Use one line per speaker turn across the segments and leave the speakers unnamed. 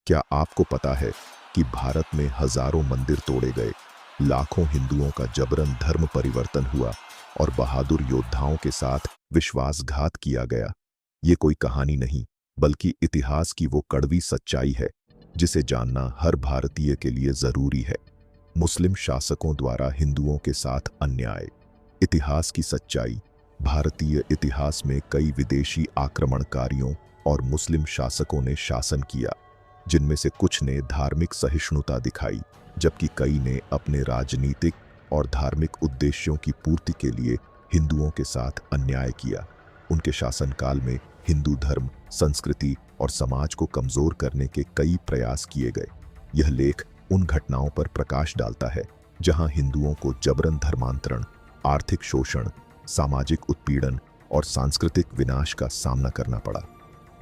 क्या आपको पता है कि भारत में हजारों मंदिर तोड़े गए, लाखों हिंदुओं का जबरन धर्म परिवर्तन हुआ और बहादुर योद्धाओं के साथ विश्वासघात किया गया? ये कोई कहानी नहीं, बल्कि इतिहास की वो कड़वी सच्चाई है जिसे जानना हर भारतीय के लिए जरूरी है। मुस्लिम शासकों द्वारा हिंदुओं के साथ अन्याय। इतिहास की सच्चाई। भारतीय इतिहास में कई विदेशी आक्रमणकारियों और मुस्लिम शासकों ने शासन किया, जिनमें से कुछ ने धार्मिक सहिष्णुता दिखाई, जबकि कई ने अपने राजनीतिक और धार्मिक उद्देश्यों की पूर्ति के लिए हिंदुओं के साथ अन्याय किया। उनके शासनकाल में हिंदू धर्म, संस्कृति और समाज को कमजोर करने के कई प्रयास किए गए। यह लेख उन घटनाओं पर प्रकाश डालता है जहां हिंदुओं को जबरन धर्मांतरण, आर्थिक शोषण, सामाजिक उत्पीड़न और सांस्कृतिक विनाश का सामना करना पड़ा।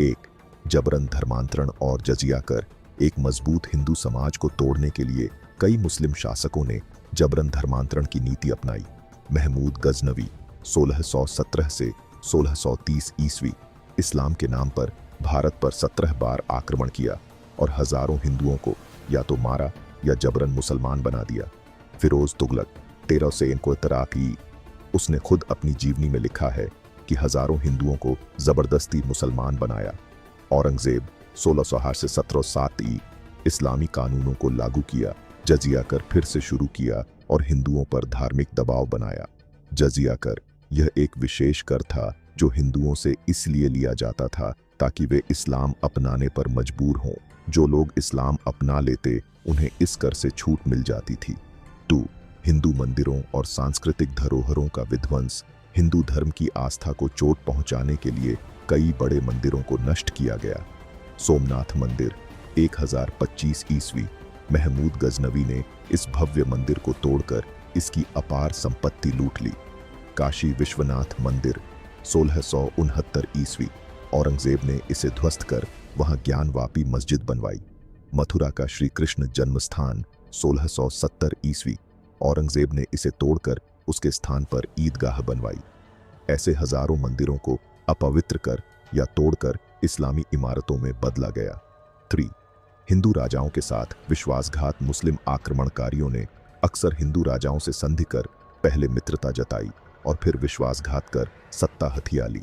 एक, जबरन धर्मांतरण और जजिया कर। एक मजबूत हिंदू समाज को तोड़ने के लिए कई मुस्लिम शासकों ने जबरन धर्मांतरण की नीति अपनाई। महमूद गजनवी 1617 से 1630 ईस्वी इस्लाम के नाम पर भारत पर 17 बार आक्रमण किया और हजारों हिंदुओं को या तो मारा या जबरन मुसलमान बना दिया। फिरोज तुगलक 1339, उसने खुद अपनी जीवनी में लिखा है कि हजारों हिंदुओं को जबरदस्ती मुसलमान बनाया। औरंगजेब 1608 से 1707 इस्लामी कानूनों को लागू किया, जजिया कर फिर से शुरू किया और हिंदुओं पर धार्मिक दबाव बनाया। जजिया कर यह एक विशेष कर था जो हिंदुओं से इसलिए लिया जाता था ताकि वे इस्लाम अपनाने पर मजबूर हों। जो लोग इस्लाम अपना लेते उन्हें इस कर से छूट मिल जाती थी। 2, हिंदू मंदिरों और सांस्कृतिक धरोहरों का विध्वंस। हिंदू धर्म की आस्था को चोट पहुंचाने के लिए कई बड़े मंदिरों को नष्ट किया गया। सोमनाथ मंदिर 1025 ईस्वी महमूद गजनवी ने इस भव्य मंदिर को तोड़कर इसकी अपार संपत्ति लूट ली। काशी विश्वनाथ मंदिर 1669 ईस्वी औरंगजेब ने इसे ध्वस्त कर वहां ज्ञानवापी मस्जिद बनवाई। मथुरा का श्री कृष्ण जन्मस्थान 1670 ईस्वी औरंगजेब ने इसे तोड़कर उसके स्थान पर ईदगाह बनवाई। ऐसे हजारों मंदिरों को अपवित्र कर या तोड़कर इस्लामी इमारतों में बदला गया। 3, हिंदू राजाओं के साथ विश्वासघात। मुस्लिम आक्रमणकारियों ने अक्सर हिंदू राजाओं से संधि कर पहले मित्रता जताई और फिर विश्वासघात कर सत्ता हथिया ली।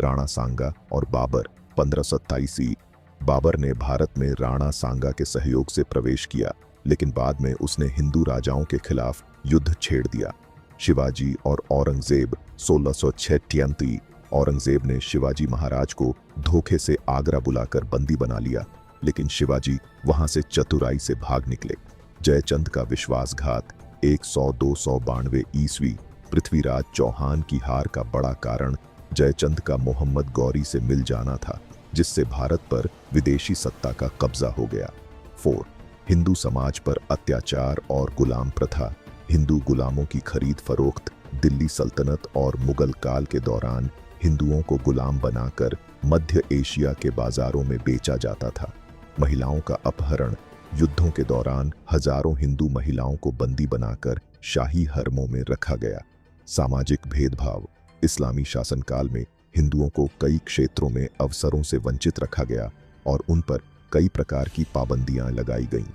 राणा सांगा और बाबर 1527 बाबर ने भारत में राणा सांगा के सहयोग से प्रवेश किया, लेकिन बाद में उसने हिंदू राजाओं के खिलाफ युद्ध छेड़ दिया। शिवाजी और औरंगजेब 1636 औरंगजेब ने शिवाजी महाराज को धोखे से आगरा बुलाकर बंदी बना लिया, लेकिन शिवाजी वहां से चतुराई से भाग निकले। जयचंद का विश्वासघात 100-292 ईस्वी पृथ्वीराज चौहान की हार का बड़ा कारण जयचंद का मोहम्मद गौरी से मिल जाना था, जिससे भारत पर विदेशी सत्ता का कब्जा हो गया। 4, हिंदू समाज पर अत्याचार और गुलाम प्रथा। हिंदू गुलामों की खरीद फरोख्त। दिल्ली सल्तनत और मुगल काल के दौरान हिंदुओं को गुलाम बनाकर मध्य एशिया के बाजारों में बेचा जाता था। महिलाओं का अपहरण। युद्धों के दौरान हजारों हिंदू महिलाओं को बंदी बनाकर शाही हरमों में रखा गया। सामाजिक भेदभाव। इस्लामी शासनकाल में हिंदुओं को कई क्षेत्रों में अवसरों से वंचित रखा गया और उन पर कई प्रकार की पाबंदियां लगाई गईं।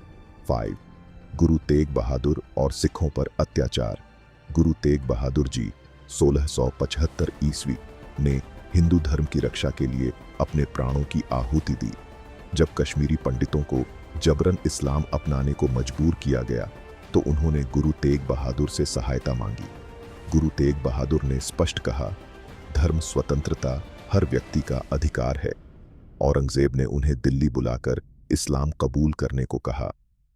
5, गुरु तेग बहादुर और सिखों पर अत्याचार। गुरु तेग बहादुर जी 1675 ईस्वी ने हिंदू धर्म की रक्षा के लिए अपने प्राणों की आहुति दी। जब कश्मीरी पंडितों को जबरन इस्लाम अपनाने को मजबूर किया गया तो उन्होंने गुरु तेग बहादुर से सहायता मांगी। गुरु तेग बहादुर ने स्पष्ट कहा, धर्म स्वतंत्रता हर व्यक्ति का अधिकार है। औरंगजेब ने उन्हें दिल्ली बुलाकर इस्लाम कबूल करने को कहा,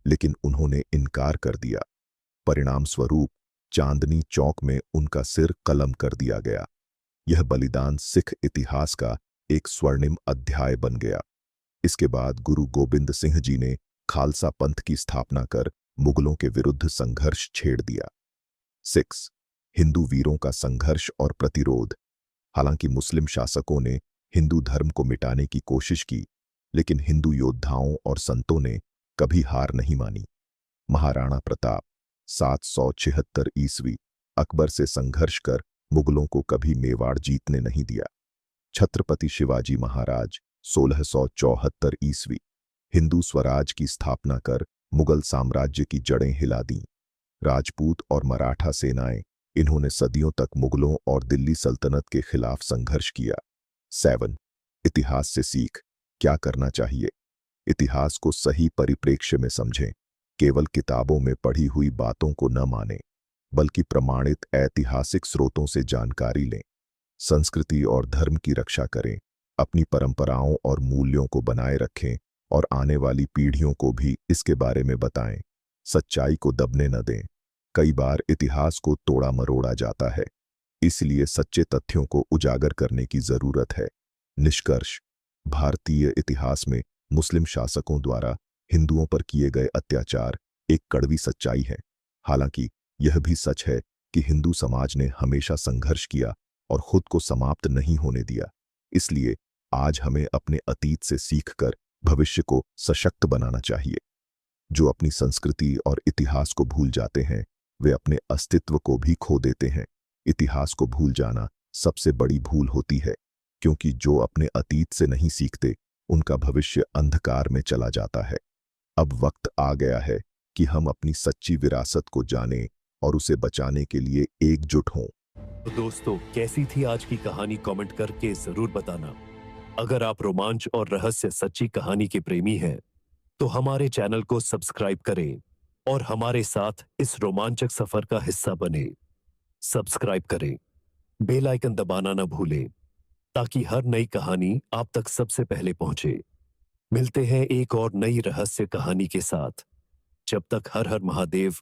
लेकिन उन्होंने इनकार कर दिया। परिणाम स्वरूप चांदनी चौक में उनका सिर कलम कर दिया गया। यह बलिदान सिख इतिहास का एक स्वर्णिम अध्याय बन गया। इसके बाद गुरु गोबिंद सिंह जी ने खालसा पंथ की स्थापना कर मुगलों के विरुद्ध संघर्ष छेड़ दिया। 6, हिंदू वीरों का संघर्ष और प्रतिरोध। हालांकि मुस्लिम शासकों ने हिंदू धर्म को मिटाने की कोशिश की, लेकिन हिंदू योद्धाओं और संतों ने कभी हार नहीं मानी। महाराणा प्रताप 776 ईस्वी अकबर से संघर्ष कर मुगलों को कभी मेवाड़ जीतने नहीं दिया। छत्रपति शिवाजी महाराज 1674 ईस्वी हिंदू स्वराज की स्थापना कर मुगल साम्राज्य की जड़ें हिला दीं। राजपूत और मराठा सेनाएं, इन्होंने सदियों तक मुगलों और दिल्ली सल्तनत के खिलाफ संघर्ष किया। 7 इतिहास से सीख, क्या करना चाहिए? इतिहास को सही परिप्रेक्ष्य में समझें। केवल किताबों में पढ़ी हुई बातों को न मानें, बल्कि प्रमाणित ऐतिहासिक स्रोतों से जानकारी लें। संस्कृति और धर्म की रक्षा करें, अपनी परंपराओं और मूल्यों को बनाए रखें और आने वाली पीढ़ियों को भी इसके बारे में बताएं। सच्चाई को दबने न दें। कई बार इतिहास को तोड़ा मरोड़ा जाता है, इसलिए सच्चे तथ्यों को उजागर करने की जरूरत है। निष्कर्ष, भारतीय इतिहास में मुस्लिम शासकों द्वारा हिंदुओं पर किए गए अत्याचार एक कड़वी सच्चाई है। हालांकि यह भी सच है कि हिंदू समाज ने हमेशा संघर्ष किया और खुद को समाप्त नहीं होने दिया। इसलिए आज हमें अपने अतीत से सीखकर भविष्य को सशक्त बनाना चाहिए। जो अपनी संस्कृति और इतिहास को भूल जाते हैं, वे अपने अस्तित्व को भी खो देते हैं। इतिहास को भूल जाना सबसे बड़ी भूल होती है, क्योंकि जो अपने अतीत से नहीं सीखते, उनका भविष्य अंधकार में चला जाता है। अब वक्त आ गया है कि हम अपनी सच्ची विरासत को जानें और उसे बचाने के लिए एकजुट हों।
तो दोस्तों, कैसी थी आज की कहानी कमेंट करके जरूर बताना। अगर आप रोमांच और रहस्य सच्ची कहानी के प्रेमी हैं, तो हमारे चैनल को सब्सक्राइब करें और हमारे साथ इस रोमांचक सफर का हिस्सा बने। सब्सक्राइब करें, बेल आइकन दबाना न भूलें, ताकि हर नई कहानी आप तक सबसे पहले पहुंचे। मिलते हैं एक और नई रहस्य कहानी के साथ। जब तक हर हर महादेव।